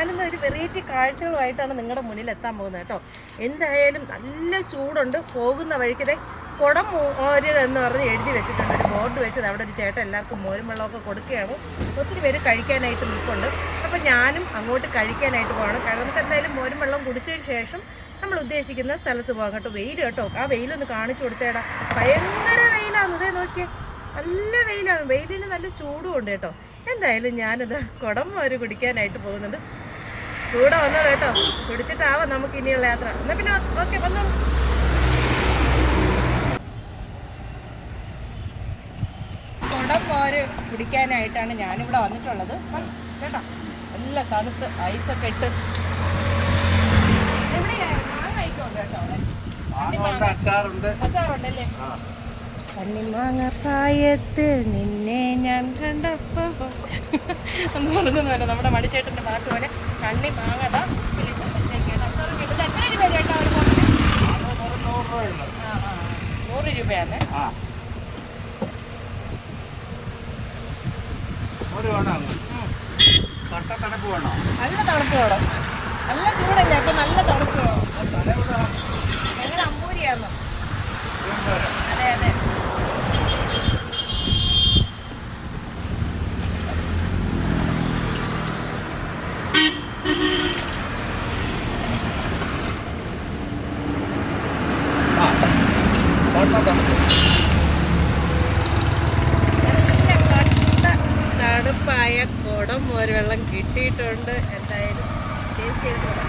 ഞാനിന്ന് ഒരു വെറൈറ്റി കാഴ്ചകളുമായിട്ടാണ് നിങ്ങളുടെ മുന്നിൽ എത്താൻ പോകുന്നത് കേട്ടോ. എന്തായാലും നല്ല ചൂടുണ്ട്. പോകുന്ന വഴിക്കതേ കുടം മോര് എന്ന് പറഞ്ഞ് എഴുതി വെച്ചിട്ടുണ്ട്, ഒരു ബോർഡ് വെച്ചത്. അവിടെ ഒരു ചേട്ടൻ എല്ലാവർക്കും മോരും വെള്ളമൊക്കെ കൊടുക്കുകയാണ്. ഒത്തിരി പേര് കഴിക്കാനായിട്ട് നിൽപ്പുണ്ട്. അപ്പോൾ ഞാനും അങ്ങോട്ട് കഴിക്കാനായിട്ട് പോകണം. കാരണം നമുക്ക് എന്തായാലും മോരും വെള്ളം കുടിച്ചതിന് ശേഷം നമ്മൾ ഉദ്ദേശിക്കുന്ന സ്ഥലത്ത് പോകാം കേട്ടോ. വെയിൽ കേട്ടോ, ആ വെയിലൊന്ന് കാണിച്ചു കൊടുത്തേടാ. ഭയങ്കര വെയിലാണ്, ഇതേ നോക്കിയേ, നല്ല വെയിലാണ്. വെയിലിന് നല്ല ചൂടും ഉണ്ട് കേട്ടോ. എന്തായാലും ഞാനിത് കുടം മോര് കുടിക്കാനായിട്ട് പോകുന്നുണ്ട്. കൂടെ വന്നോളൂ കേട്ടോ, കുടിച്ചിട്ടാവാം നമുക്ക് ഇനിയുള്ള യാത്ര. എന്നാൽ പിന്നെ ഓക്കെ, വന്നോളൂ. കുടം മോര് കുടിക്കാനായിട്ടാണ് ഞാനിവിടെ വന്നിട്ടുള്ളത് കേട്ടോ. നല്ല തണുത്ത് ഐസൊക്കെ ഇട്ട് അച്ചാറുണ്ടല്ലേ. കണ്ണിമാങ്ങ പ്രായത്ത് നിന്നെ ഞാൻ കണ്ടപ്പോ എന്ന് പറഞ്ഞൊന്നുമല്ല, നമ്മുടെ മണിച്ചേട്ടൻ്റെ പാട്ട് പോലെ കണ്ണിമാങ്ങ അച്ചാറും കിട്ടുന്നത്. എത്ര രൂപ ചേട്ടാ ഒരു ബോട്ടിന്? 100 രൂപയാണ്. നല്ല തണുപ്പ് വേണം, നല്ല ചൂടല്ലേ, അപ്പൊ നല്ല തണുപ്പ് വേണം. ഞങ്ങൾ അമ്പൂരിയാന്ന്. അതെ അതെ. തണുപ്പായ കുടം മോര് വെള്ളം കിട്ടിയിട്ടുണ്ട്. എന്തായാലും ടേസ്റ്റ് ചെയ്ത് പോകാം.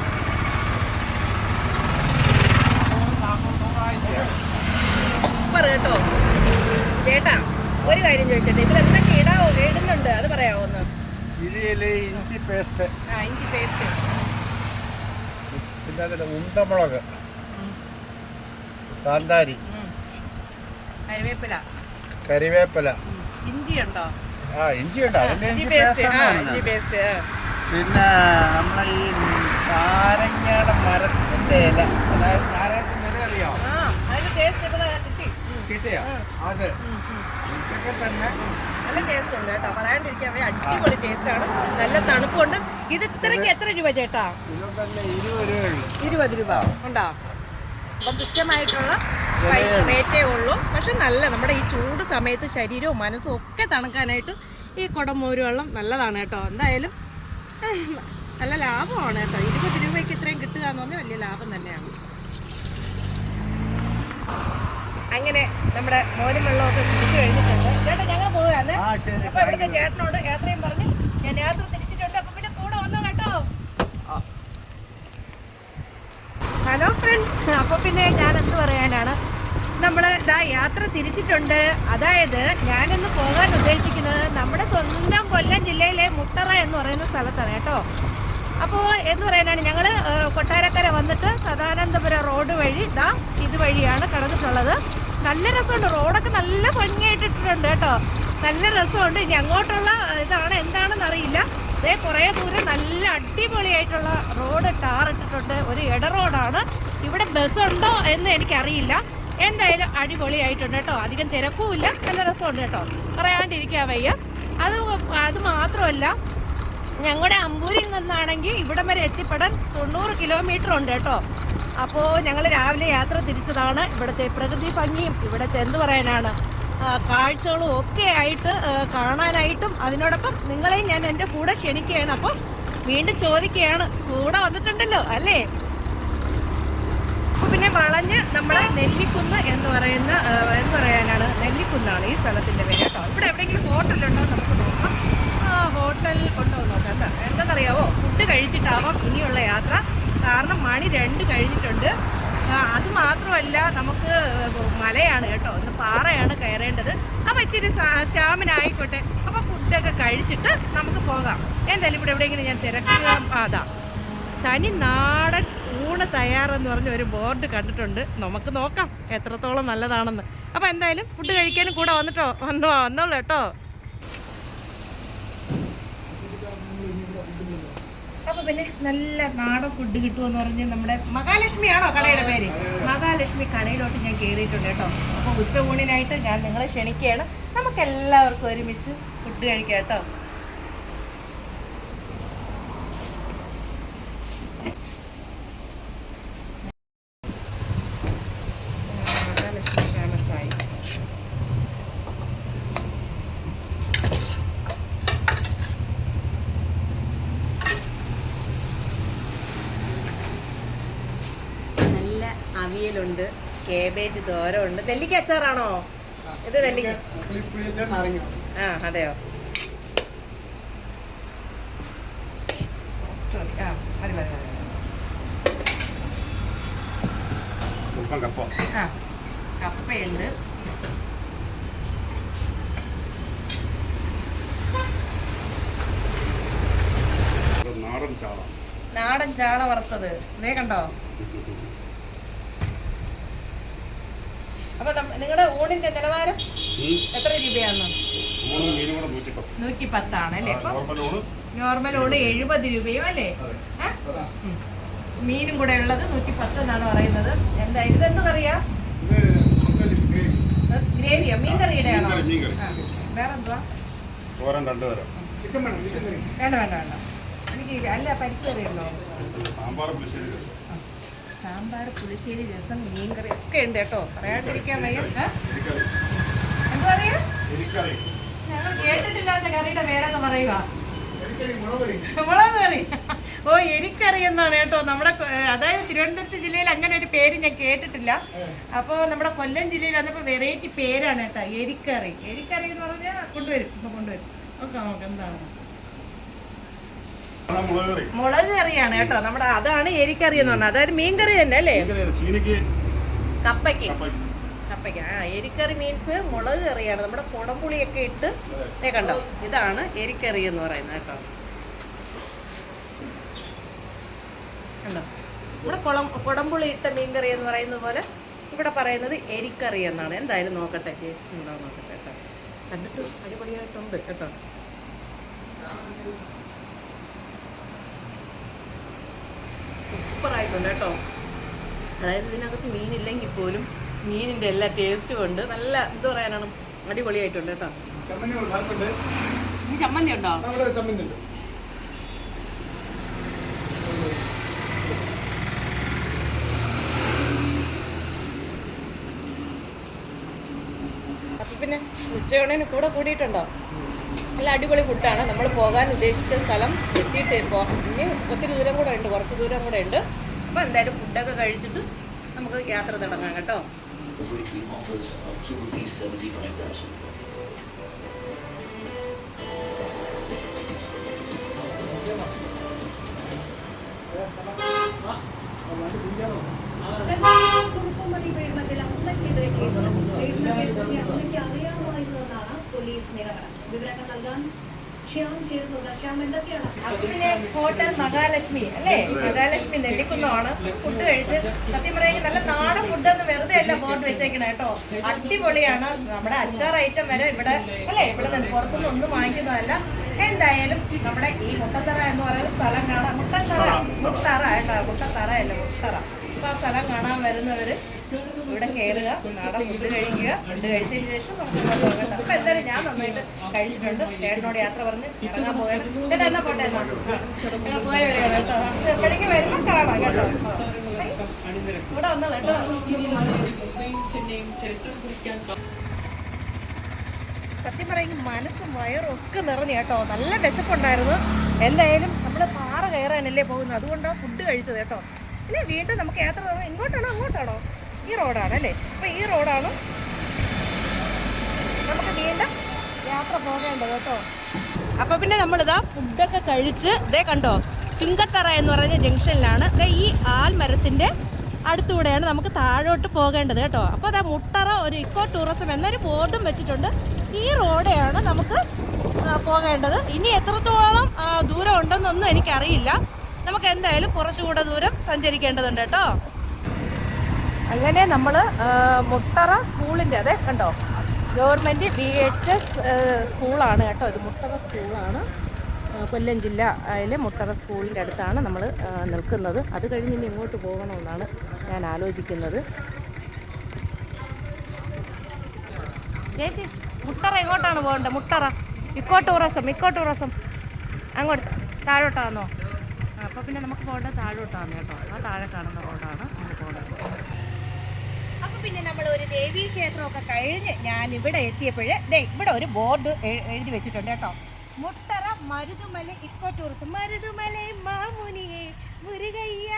സൂപ്പർ കേട്ടോ. ചേട്ടാ ഒരു കാര്യം ചോദിച്ചത്, ഇതിലെന്തൊക്കെ ഇടുന്നുണ്ട് അത് പറയാമോ ഒന്ന്? ഇഞ്ചി പേസ്റ്റ്, ഇഞ്ചി പേസ്റ്റ്, പിന്നെ ഉണ്ടമുളക്, കാന്താരി, കരിവേപ്പില, ഇഞ്ചി ഉണ്ടോ? ഇഞ്ചി ഉണ്ടോ? ഇഞ്ചി പേസ്റ്റ്. പിന്നെ നമ്മളെ ഈ നാരങ്ങയുടെ മരത്തിന്റെ ഇല, അതായത് നാരകത്തിന്റെ ഇല അറിയാമോ? കിട്ടിയോ? അത് ഇതൊക്കെ തന്നെ നല്ല ടേസ്റ്റ് ഉണ്ട് കേട്ടോ, പറയാണ്ടിരിക്കാൻ അടിപൊളി ടേസ്റ്റ് ആണ്. നല്ല തണുപ്പുണ്ട്. ഇത് ഇത്രയ്ക്ക് എത്ര രൂപ ചേട്ടാ? 20 രൂപ ഉണ്ടോ? അപ്പം തുച്ഛമായിട്ടുള്ള പൈസ റേറ്റേ ഉള്ളൂ. പക്ഷെ നല്ല നമ്മുടെ ഈ ചൂട് സമയത്ത് ശരീരവും മനസ്സും ഒക്കെ തണുക്കാനായിട്ട് ഈ കുടംമോര് വെള്ളം നല്ലതാണ് കേട്ടോ. എന്തായാലും നല്ല ലാഭമാണ് കേട്ടോ. 20 രൂപയ്ക്ക് ഇത്രയും കിട്ടുക എന്ന് പറഞ്ഞാൽ വലിയ ലാഭം തന്നെയാണ്. അങ്ങനെ നമ്മുടെ മോരും വെള്ളമൊക്കെ കുടിച്ചു കഴിഞ്ഞിട്ടുണ്ട്. ചേട്ടാ ഞങ്ങൾ പോവുകയാണ്. അപ്പൊ ഇവിടുത്തെ ചേട്ടനോട് യാത്രയും പറഞ്ഞ് ഞാൻ യാത്ര തിരിച്ചിട്ടുണ്ട്. അപ്പൊ പിന്നെ കൂടെ വന്നോ കേട്ടോ. ഹലോ ഫ്രണ്ട്സ്, അപ്പോൾ പിന്നെ ഞാൻ എന്ത് പറയാനാണ്, നമ്മൾ ഇതാ യാത്ര തിരിച്ചിട്ടുണ്ട്. അതായത് ഞാനിന്ന് പോകാൻ ഉദ്ദേശിക്കുന്നത് നമ്മുടെ സ്വന്തം കൊല്ലം ജില്ലയിലെ മുട്ടറ എന്ന് പറയുന്ന സ്ഥലത്താണ് കേട്ടോ. അപ്പോൾ എന്ന് പറയാനാണ്, ഞങ്ങൾ കൊട്ടാരക്കര വന്നിട്ട് സദാനന്ദപുരം റോഡ് വഴി ഇതാ ഇതുവഴിയാണ് കടന്നിട്ടുള്ളത്. നല്ല രസമുണ്ട്, റോഡൊക്കെ നല്ല ഭംഗിയായിട്ടിട്ടുണ്ട് കേട്ടോ, നല്ല രസമുണ്ട്. ഇനി അങ്ങോട്ടുള്ള ഇതാണ് എന്താണെന്ന് അറിയില്ല. അതേ കുറേ ദൂരം നല്ല അടിപൊളിയായിട്ടുള്ള റോഡ് ടാറിട്ടിട്ടുണ്ട്. ഒരു ഇട റോഡാണ്. ഇവിടെ ബസ്സുണ്ടോ എന്ന് എനിക്കറിയില്ല. എന്തായാലും അടിപൊളിയായിട്ടുണ്ട് കേട്ടോ. അധികം തിരക്കുമില്ല, നല്ല രസമുണ്ട് കേട്ടോ, പറയാണ്ടിരിക്കാൻ വയ്യ. അത് മാത്രമല്ല, ഞങ്ങളുടെ അമ്പൂരിൽ നിന്നാണെങ്കിൽ ഇവിടം വരെ എത്തിപ്പെടാൻ 90 കിലോമീറ്റർ ഉണ്ട് കേട്ടോ. അപ്പോൾ ഞങ്ങൾ രാവിലെ യാത്ര തിരിച്ചതാണ്. ഇവിടുത്തെ പ്രകൃതി ഭംഗിയും ഇവിടുത്തെ എന്ത് പറയാനാണ് കാഴ്ചകളും ഒക്കെ ആയിട്ട് കാണാനായിട്ടും അതിനോടൊപ്പം നിങ്ങളെയും ഞാൻ എൻ്റെ കൂടെ ക്ഷണിക്കുകയാണ്. അപ്പം വീണ്ടും ചോദിക്കുകയാണ്, കൂടെ വന്നിട്ടുണ്ടല്ലോ അല്ലേ? അപ്പോൾ പിന്നെ വളഞ്ഞ് നമ്മൾ നെല്ലിക്കുന്ന് എന്ന് പറയാനാണ്, നെല്ലിക്കുന്നാണ് ഈ സ്ഥലത്തിൻ്റെ പേര് കേട്ടോ. ഇവിടെ എവിടെയെങ്കിലും ഹോട്ടലുണ്ടോ നമുക്ക് നോക്കാം. ഹോട്ടൽ ഉണ്ടോ നോക്കാം. എന്താണെന്നറിയാവോ, ഫുഡ് കഴിച്ചിട്ടാവാം ഇനിയുള്ള യാത്ര. കാരണം മണി 2 കഴിഞ്ഞിട്ടുണ്ട്. അത് മാത്രമല്ല, നമുക്ക് മലയാണ് കേട്ടോ, ഇന്ന് പാറയാണ് കയറേണ്ടത്. അപ്പോൾ ഇച്ചിരി സ്റ്റാമിന ആയിക്കോട്ടെ. അപ്പോൾ ഫുഡൊക്കെ കഴിച്ചിട്ട് നമുക്ക് പോകാം. എന്തായാലും ഇവിടെ എവിടെയെങ്കിലും ഞാൻ തിരക്കുക. അതാ തനി നാടൻ ഊണ് തയ്യാറെന്ന് പറഞ്ഞ ഒരു ബോർഡ് കണ്ടിട്ടുണ്ട്. നമുക്ക് നോക്കാം എത്രത്തോളം നല്ലതാണെന്ന്. അപ്പോൾ എന്തായാലും ഫുഡ് കഴിക്കാനും കൂടെ വന്നോളൂ കേട്ടോ. അപ്പോൾ പിന്നെ നല്ല നാടൻ ഫുഡ് കിട്ടുമെന്ന് പറഞ്ഞ് നമ്മുടെ മഹാലക്ഷ്മിയാണോ കടയുടെ പേര്? മഹാലക്ഷ്മി കടയിലോട്ട് ഞാൻ കയറിയിട്ടുണ്ട് കേട്ടോ. അപ്പോൾ ഉച്ചയൂണിനായിട്ട് ഞാൻ നിങ്ങളെ ക്ഷണിക്കുകയാണ്. നമുക്കെല്ലാവർക്കും ഒരുമിച്ച് ഫുഡ് കഴിക്കാം കേട്ടോ. അവിയലുണ്ട്, കേബേജ് തോരമുണ്ട്. നെല്ലിക്ക അച്ചാറാണോ ഇത്? നെല്ലിക്ക ആ അതെയോ, സോറി. ആ മതി മതി മതി. ആ കപ്പയുണ്ട്. നാടൻ ചാള വറുത്തത് ഇതേ കണ്ടോ. അപ്പൊ നിങ്ങളുടെ ഊണിന്റെ നിലവാരം എത്ര രൂപയാണ്? 110 ആണല്ലേ. നോർമൽ ഊണ് 70 രൂപയോ അല്ലേ? മീനും കൂടെ ഉള്ളത് 110 എന്നാണ് പറയുന്നത്. എന്താ ഇതെന്ത് കറിയാ? ഗ്രേവിയോ? മീൻ കറിയുടെ ആണോ? വേറെന്തുവാ? വേണ്ട വേണ്ട വേണ്ട, എനിക്ക് അല്ല പരിപ്പ് കറിയുണ്ടോ? സാമ്പാർ, പുളിശ്ശേരി, രസം, മീൻ കറി ഒക്കെ ഉണ്ട് കേട്ടോ. പറയാണ്ടിരിക്കാൻ വയ്യ. എന്താ പറയാ? ഞങ്ങൾ കേട്ടിട്ടില്ലാത്ത കറിയുടെ പേരൊക്കെ പറയുക. മുളക് കറി. ഓ എരിക്കറി എന്നാണ് കേട്ടോ. നമ്മുടെ അതായത് തിരുവനന്തപുരം ജില്ലയിൽ അങ്ങനെ ഒരു പേര് ഞാൻ കേട്ടിട്ടില്ല. അപ്പോൾ നമ്മുടെ കൊല്ലം ജില്ലയിൽ വന്നപ്പോൾ വെറൈറ്റി പേരാണ് കേട്ടോ, എരിക്കറി. എരിക്കറി എന്ന് പറഞ്ഞാൽ കൊണ്ടുവരും, ഇപ്പൊ കൊണ്ടുവരും. ഓക്കെ നോക്കാം എന്താണ്. മുളക് കറിയാണ് കേട്ടോ നമ്മുടെ. അതാണ് എരിക്കറി എന്ന് പറഞ്ഞാൽ. അതായത് മീൻ കറി തന്നെ അല്ലേ? കപ്പയ്ക്ക്. ആ എരിക്കറി മീൻസ് മുളക് കറിയാണ്. നമ്മുടെ കുടംപുളിയൊക്കെ ഇട്ട് കണ്ടോ, ഇതാണ് എരിക്കറി എന്ന് പറയുന്നത് കേട്ടോ. കണ്ടോ, ഇവിടെ കുടംപുളി ഇട്ട മീൻ കറി എന്ന് പറയുന്നത് പോലെ ഇവിടെ പറയുന്നത് എരിക്കറി എന്നാണ്. എന്തായാലും നോക്കട്ടെ, ടേസ്റ്റ് ഉണ്ടോ നോക്കട്ടെ കേട്ടോ. കണ്ടിട്ട് അടിപൊളിയായിട്ടുണ്ട് കേട്ടോ. സൂപ്പറായിട്ടുണ്ട് കേട്ടോ. അതായത് ഇതിനകത്ത് മീനില്ലെങ്കിൽ പോലും മീനിൻ്റെ എല്ലാ ടേസ്റ്റും ഉണ്ട്. നല്ല എന്ത് പറയാനാണ്, അടിപൊളിയായിട്ടുണ്ട് കേട്ടോ. ഇനി ചമ്മന്തി ഉണ്ടോ? അപ്പം പിന്നെ ഉച്ചയൂണിന് കൂടെ കൂടിയിട്ടുണ്ടോ? നല്ല അടിപൊളി ഫുഡാണ്. നമ്മൾ പോകാൻ ഉദ്ദേശിച്ച സ്ഥലം എത്തിയിട്ട് ഇനി ഒത്തിരി ദൂരം കൂടെ ഉണ്ട്, കുറച്ച് ദൂരം കൂടെ ഉണ്ട്. അപ്പോൾ എന്തായാലും ഫുഡൊക്കെ കഴിച്ചിട്ട് നമുക്ക് യാത്ര തുടങ്ങാം കേട്ടോ. കുറുപ്പുമണി പീഡനത്തിൽ അമ്മയ്ക്കെതിരെ കേസ്. പീഡനത്തെക്കുറിച്ച് അമ്മയ്ക്ക് അറിയാമായിരുന്നതാണ് പോലീസ് നിഗമനം. വിവരങ്ങൾ നൽകാൻ ശ്യാം ചേർന്നുണ്ട്. ശ്യാം എന്തൊക്കെയാണ്? പിന്നെ ഹോട്ടൽ മഹാലക്ഷ്മി അല്ലേ? മഹാലക്ഷ്മി നെല്ലിക്കുന്നതാണ്. ഫുഡ് കഴിച്ച് സത്യം പറയുമെങ്കിൽ നല്ല നാടൻ ഫുഡൊന്നും വെറുതെ അല്ല ബോർഡ് വെച്ചേക്കണേ കേട്ടോ. അടിപൊളിയാണ്. നമ്മുടെ അച്ചാർ ഐറ്റം വരെ ഇവിടെ അല്ലേ, ഇവിടെ പുറത്തുനിന്ന് ഒന്നും വാങ്ങിക്കുന്നതല്ല. എന്തായാലും നമ്മുടെ ഈ മുട്ടത്തറ എന്ന് പറയുന്ന സ്ഥലം കാണാൻ, മുട്ടത്തറ കേട്ടോ, മുട്ടത്തറ അല്ല മുട്ടറ. അപ്പോൾ ആ സ്ഥലം കാണാൻ വരുന്നവർ ഇവിടെ കയറുക, നാടൻ ഫുഡ് കഴിക്കുക. ഫുഡ് കഴിച്ചതിന് ശേഷം നമുക്ക് ഇങ്ങോട്ട് പോകണ്ട. അപ്പം എന്തായാലും ഞാൻ നന്നായിട്ട് കഴിച്ചിട്ടുണ്ട്. ചേട്ടനോട് യാത്ര പറഞ്ഞ് ഇറങ്ങാൻ പോകണം. ചേട്ടാ എന്നാ പോട്ടെ, എന്നാ ഞങ്ങൾ പോയ വരിക കേട്ടോ. എപ്പോഴേക്കും വരുമ്പോൾ കാണാം കേട്ടോ. ഇവിടെ വന്നോ കേട്ടോ. സത്യം പറയുമെങ്കിൽ മനസ്സും വയറും ഒക്കെ നിറഞ്ഞു കേട്ടോ. നല്ല വിശപ്പുണ്ടായിരുന്നു. എന്തായാലും നമ്മൾ പാറ കയറാനല്ലേ പോകുന്നത്, അതുകൊണ്ടാണ് ഫുഡ് കഴിച്ചത് കേട്ടോ. ഇനി വീണ്ടും നമുക്ക് യാത്ര തുടങ്ങാം. ഇങ്ങോട്ടാണോ അങ്ങോട്ടാണോ? ഈ റോഡാണ് അല്ലേ? അപ്പോൾ ഈ റോഡാണ് നമുക്ക് വീണ്ടും യാത്ര പോകേണ്ടത് കേട്ടോ. അപ്പോൾ പിന്നെ നമ്മളിതാ ഫുഡൊക്കെ കഴിച്ച് ഇതേ കണ്ടോ, ചുങ്കത്തറ എന്ന് പറയുന്ന ജംഗ്ഷനിലാണ്. ഈ ആൽമരത്തിൻ്റെ അടുത്തൂടെയാണ് നമുക്ക് താഴോട്ട് പോകേണ്ടത് കേട്ടോ. അപ്പോൾ അതാ മുട്ടറ ഒരു ഇക്കോ ടൂറിസം എന്നൊരു ബോർഡും വെച്ചിട്ടുണ്ട്. ഈ റോഡെയാണ് നമുക്ക് പോകേണ്ടത്. ഇനി എത്രത്തോളം ദൂരം ഉണ്ടെന്നൊന്നും എനിക്കറിയില്ല. നമുക്ക് എന്തായാലും കുറച്ചുകൂടെ ദൂരം സഞ്ചരിക്കേണ്ടതുണ്ട് കേട്ടോ. അങ്ങനെ നമ്മൾ മുട്ടറ സ്കൂളിൻ്റെ അതെ കണ്ടോ, ഗവൺമെൻറ് VHS സ്കൂളാണ് കേട്ടോ. ഇത് മുട്ടറ സ്കൂളാണ്, കൊല്ലം ജില്ലയിലെ മുട്ടറ സ്കൂളിൻ്റെ അടുത്താണ് നമ്മൾ നിൽക്കുന്നത്. അത് കഴിഞ്ഞ് ഇനി ഇങ്ങോട്ട് പോകണമെന്നാണ് ഞാൻ ആലോചിക്കുന്നത്. ചേച്ചി മുട്ടറ എങ്ങോട്ടാണ് പോകേണ്ടത്? മുട്ടറ ഇക്കോ ടൂറിസം അങ്ങോട്ട് താഴോട്ടാണോ? അപ്പോൾ പിന്നെ നമുക്ക് പോകേണ്ടത് താഴോട്ടാണ് കേട്ടോ. ആ താഴെ കാണുന്ന റോഡാണ് നമുക്ക് പോകേണ്ടത്. അപ്പോൾ പിന്നെ നമ്മൾ ഒരു ദേവീ ക്ഷേത്രമൊക്കെ കഴിഞ്ഞ് ഞാൻ ഇവിടെ എത്തിയപ്പോൾ ഇവിടെ ഒരു ബോർഡ് എഴുതി വെച്ചിട്ടുണ്ട് കേട്ടോ. Muttara മരുതുമല eco tourism. മരുതുമലൈ മാമുനിയെ മുരുകയ്യ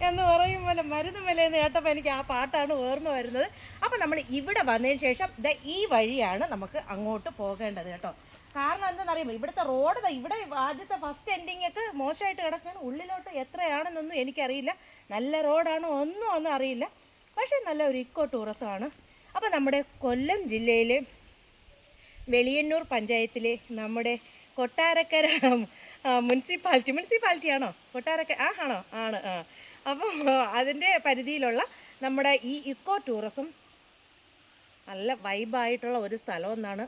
എന്ന് പറയും പോലെ മരുതുമല എന്ന് കേട്ടപ്പോൾ എനിക്ക് ആ പാട്ടാണ് ഓർമ്മ വരുന്നത്. അപ്പോൾ നമ്മൾ ഇവിടെ വന്നതിന് ശേഷം ഈ വഴിയാണ് നമുക്ക് അങ്ങോട്ട് പോകേണ്ടത് കേട്ടോ. കാരണം എന്താണെന്നറിയുമ്പോൾ ഇവിടുത്തെ റോഡ് ഇവിടെ ആദ്യത്തെ ഫസ്റ്റ് എൻഡിങ് ഒക്കെ മോശമായിട്ട് കിടക്കുകയാണ്. ഉള്ളിലോട്ട് എത്രയാണെന്നൊന്നും എനിക്കറിയില്ല. നല്ല റോഡാണോ ഒന്നും അറിയില്ല. പക്ഷേ നല്ല ഒരു ഇക്കോ ടൂറിസമാണ്. അപ്പോൾ നമ്മുടെ കൊല്ലം ജില്ലയിലെ വെളിയന്നൂർ പഞ്ചായത്തിലെ നമ്മുടെ കൊട്ടാരക്കര മുനിസിപ്പാലിറ്റിയാണോ കൊട്ടാരക്കര ആണോ ആണ് അപ്പം അതിൻ്റെ പരിധിയിലുള്ള നമ്മുടെ ഈ ഇക്കോ ടൂറിസം നല്ല വൈബായിട്ടുള്ള ഒരു സ്ഥലമെന്നാണ്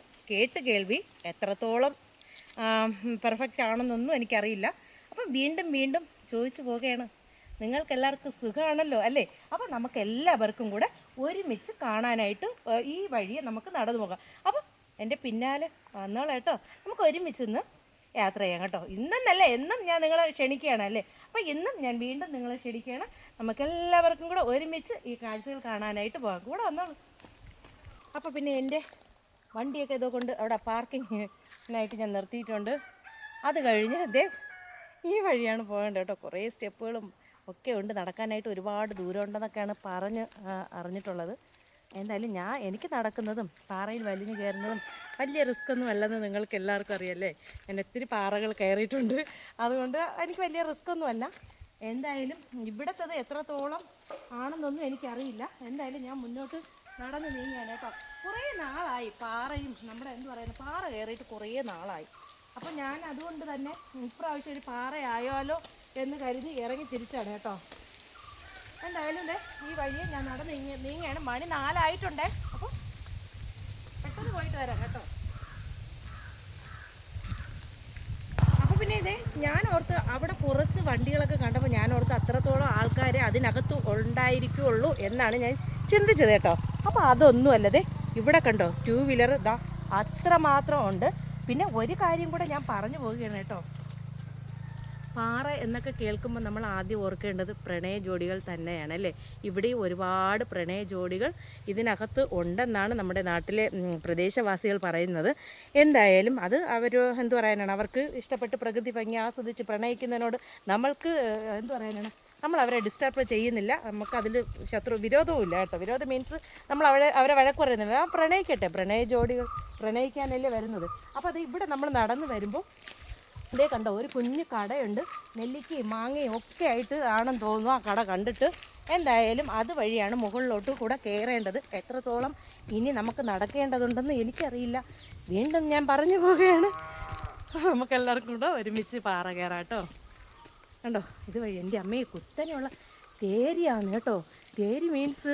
കേൾവി. എത്രത്തോളം പെർഫെക്റ്റ് ആണെന്നൊന്നും എനിക്കറിയില്ല. അപ്പം വീണ്ടും ചോദിച്ചു പോകുകയാണ്. നിങ്ങൾക്കെല്ലാവർക്കും സുഖമാണല്ലോ അല്ലേ? അപ്പം നമുക്കെല്ലാവർക്കും കൂടെ ഒരുമിച്ച് കാണാനായിട്ട് ഈ വഴിയെ നമുക്ക് നടന്നു പോകാം. അപ്പം എൻ്റെ പിന്നാലെ വന്നോളാം കേട്ടോ. നമുക്ക് ഒരുമിച്ച് ഇന്ന് യാത്ര ചെയ്യാം കേട്ടോ. ഇന്നെന്നല്ല എന്നും ഞാൻ നിങ്ങളെ ക്ഷണിക്കുകയാണ് അല്ലേ. അപ്പോൾ ഇന്നും ഞാൻ വീണ്ടും നിങ്ങളെ ക്ഷണിക്കുകയാണ്. നമുക്കെല്ലാവർക്കും കൂടെ ഒരുമിച്ച് ഈ കാഴ്ചകൾ കാണാനായിട്ട് പോകാം. കൂടെ വന്നോളൂ. അപ്പോൾ പിന്നെ എൻ്റെ വണ്ടിയൊക്കെ ഇതുകൊണ്ട് അവിടെ പാർക്കിങ്ങിനായിട്ട് ഞാൻ നിർത്തിയിട്ടുണ്ട്. അത് കഴിഞ്ഞ് ഈ വഴിയാണ് പോകേണ്ടത് കേട്ടോ. കുറേ സ്റ്റെപ്പുകളും ഒക്കെ ഉണ്ട്. നടക്കാനായിട്ട് ഒരുപാട് ദൂരം ഉണ്ടെന്നൊക്കെയാണ് അറിഞ്ഞിട്ടുള്ളത്. എന്തായാലും എനിക്ക് നടക്കുന്നതും പാറയിൽ വലിഞ്ഞു കയറുന്നതും വലിയ റിസ്ക് ഒന്നും അല്ലെന്ന് നിങ്ങൾക്ക് എല്ലാവർക്കും അറിയാമല്ലേ. ഞാൻ ഒത്തിരി പാറകൾ കയറിയിട്ടുണ്ട്. അതുകൊണ്ട് എനിക്ക് വലിയ റിസ്ക് ഒന്നുമല്ല. എന്തായാലും ഇവിടത്തത് എത്രത്തോളം ആണെന്നൊന്നും എനിക്കറിയില്ല. എന്തായാലും ഞാൻ മുന്നോട്ട് നടന്ന് നീങ്ങിയാണ് കേട്ടോ. കുറേ നാളായി പാറയും നമ്മുടെ പാറ കയറിയിട്ട് കുറേ നാളായി. അപ്പം ഞാൻ അതുകൊണ്ട് തന്നെ ഇപ്രാവശ്യം ഒരു പാറയായാലോ എന്ന് കരുതി ഇറങ്ങി തിരിച്ചാണ് കേട്ടോ. എന്തായാലും ഈ വഴിയെ ഞാൻ നടന്ന് നീങ്ങുകയാണ്. മണി 4 ആയിട്ടുണ്ടേ. അപ്പോൾ പെട്ടെന്ന് പോയിട്ട് വരാം കേട്ടോ. അപ്പോൾ പിന്നെ ഞാൻ ഓർത്ത് അവിടെ കുറച്ച് വണ്ടികളൊക്കെ കണ്ടപ്പോൾ ഞാൻ ഓർത്ത് അത്രത്തോളം ആൾക്കാർ അതിനകത്ത് ഉണ്ടായിരിക്കുള്ളൂ എന്നാണ് ഞാൻ ചിന്തിച്ചത് കേട്ടോ. അപ്പോൾ അതൊന്നുമല്ലതേ. ഇവിടെ കണ്ടോ 2 വീലർ അത്രമാത്രം ഉണ്ട്. പിന്നെ ഒരു കാര്യം കൂടെ ഞാൻ പറഞ്ഞു പോവുകയാണ് കേട്ടോ. പാറ എന്നൊക്കെ കേൾക്കുമ്പോൾ നമ്മൾ ആദ്യം ഓർക്കേണ്ടത് പ്രണയ ജോഡികൾ തന്നെയാണ് അല്ലേ. ഇവിടെ ഒരുപാട് പ്രണയ ജോഡികൾ ഇതിനകത്ത് ഉണ്ടെന്നാണ് നമ്മുടെ നാട്ടിലെ പ്രദേശവാസികൾ പറയുന്നത്. എന്തായാലും അത് എന്തു പറയാനാണ്, അവർക്ക് ഇഷ്ടപ്പെട്ട് പ്രകൃതി ഭംഗി ആസ്വദിച്ച് പ്രണയിക്കുന്നതിനോട് നമ്മൾക്ക് പറയാനാണ്, നമ്മൾ അവരെ ഡിസ്റ്റർബ് ചെയ്യുന്നില്ല. നമുക്കതിൽ വിരോധവും ഇല്ല കേട്ടോ. വിരോധം മീൻസ് നമ്മൾ അവരെ വഴക്ക് പറയുന്നില്ല. പ്രണയിക്കട്ടെ, പ്രണയ ജോഡികൾ പ്രണയിക്കാനല്ലേ വരുന്നത്. അപ്പോൾ അത് ഇവിടെ നമ്മൾ നടന്നു വരുമ്പോൾ കണ്ടോ ഒരു കുഞ്ഞു കടയുണ്ട്. നെല്ലിക്കയും മാങ്ങയും ഒക്കെ ആയിട്ട് ആണെന്ന് തോന്നുന്നു ആ കട കണ്ടിട്ട്. എന്തായാലും അതുവഴിയാണ് മുകളിലോട്ട് കൂടെ കയറേണ്ടത്. എത്രത്തോളം ഇനി നമുക്ക് നടക്കേണ്ടതുണ്ടെന്ന് എനിക്കറിയില്ല. വീണ്ടും ഞാൻ പറഞ്ഞു പോവുകയാണ്. നമുക്കെല്ലാവർക്കും കൂടെ ഒരുമിച്ച് പാറ കയറാട്ടോ. കണ്ടോ ഇതുവഴി എൻ്റെ അമ്മയെ കുത്തനെയുള്ള തേരിയാണ് കേട്ടോ. തേരി മീൻസ്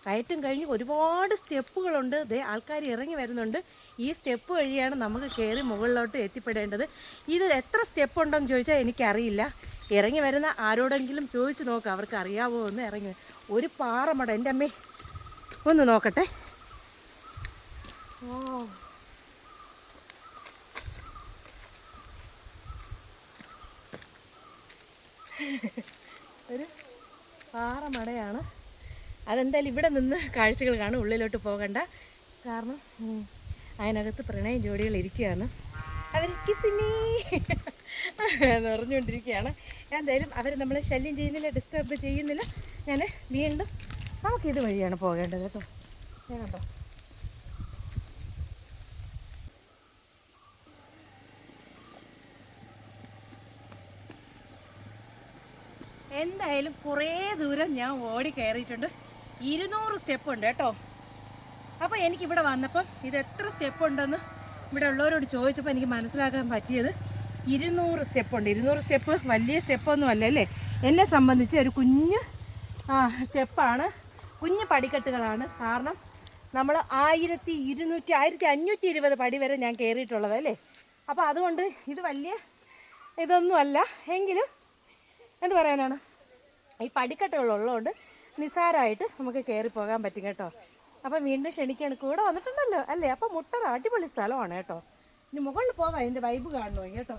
കയറ്റം കഴിഞ്ഞ് ഒരുപാട് സ്റ്റെപ്പുകളുണ്ട്. ആൾക്കാർ ഇറങ്ങി വരുന്നുണ്ട്. ഈ സ്റ്റെപ്പ് വഴിയാണ് നമുക്ക് കയറി മുകളിലോട്ട് എത്തിപ്പെടേണ്ടത്. ഇത് എത്ര സ്റ്റെപ്പ് ഉണ്ടെന്ന് ചോദിച്ചാൽ എനിക്കറിയില്ല. ഇറങ്ങി വരുന്ന ആരോടെങ്കിലും ചോദിച്ചു നോക്കാം, അവർക്ക് അറിയാവോ എന്ന്. ഇറങ്ങി ഒരു പാറമട എൻ്റെ അമ്മേ ഒന്ന് നോക്കട്ടെ. ഓ ഒരു പാറമടയാണ്. അതെന്തായാലും ഇവിടെ നിന്ന് കാഴ്ചകൾ കാണും. ഉള്ളിലോട്ട് പോകണ്ട. കാരണം അതിനകത്ത് പ്രണയ ജോഡികൾ ഇരിക്കുകയാണ്. അവർ കിസിമീ നിറഞ്ഞുകൊണ്ടിരിക്കുകയാണ്. എന്തായാലും അവർ നമ്മളെ ശല്യം ചെയ്യുന്നില്ല, ഡിസ്റ്റർബ് ചെയ്യുന്നില്ല. ഞാൻ വീണ്ടും നമുക്കിത് വഴിയാണ് പോകേണ്ടത് കേട്ടോ. കേട്ടോ എന്തായാലും കുറേ ദൂരം ഞാൻ ഓടി കയറിയിട്ടുണ്ട്. 200 സ്റ്റെപ്പ് ഉണ്ട് കേട്ടോ. അപ്പോൾ എനിക്കിവിടെ വന്നപ്പം ഇത് എത്ര സ്റ്റെപ്പ് ഉണ്ടെന്ന് ഇവിടെ ഉള്ളവരോട് ചോദിച്ചപ്പോൾ എനിക്ക് മനസ്സിലാക്കാൻ പറ്റിയത് 200 സ്റ്റെപ്പുണ്ട്. 200 സ്റ്റെപ്പ് വലിയ സ്റ്റെപ്പൊന്നും അല്ല അല്ലേ. എന്നെ സംബന്ധിച്ച് ഒരു കുഞ്ഞ് സ്റ്റെപ്പാണ്, കുഞ്ഞ് പടിക്കെട്ടുകളാണ്. കാരണം നമ്മൾ 1520 പടി വരെ ഞാൻ കയറിയിട്ടുള്ളത് അല്ലേ. അപ്പോൾ അതുകൊണ്ട് ഇത് വലിയ ഇതൊന്നുമല്ല. എങ്കിലും എന്ത് പറയാനാണ്, ഈ പടിക്കെട്ടുകളുള്ളതുകൊണ്ട് നിസ്സാരമായിട്ട് നമുക്ക് കയറി പോകാൻ പറ്റും കേട്ടോ. അപ്പം വീണ്ടും ക്ഷണിക്കാണ്. കൂടെ വന്നിട്ടുണ്ടല്ലോ അല്ലേ. അപ്പം മുട്ടറ അടിപൊളി സ്ഥലമാണ് കേട്ടോ. ഇനി മുകളിൽ പോകാം, അതിൻ്റെ വൈബ് കാണണോ കേട്ടോ.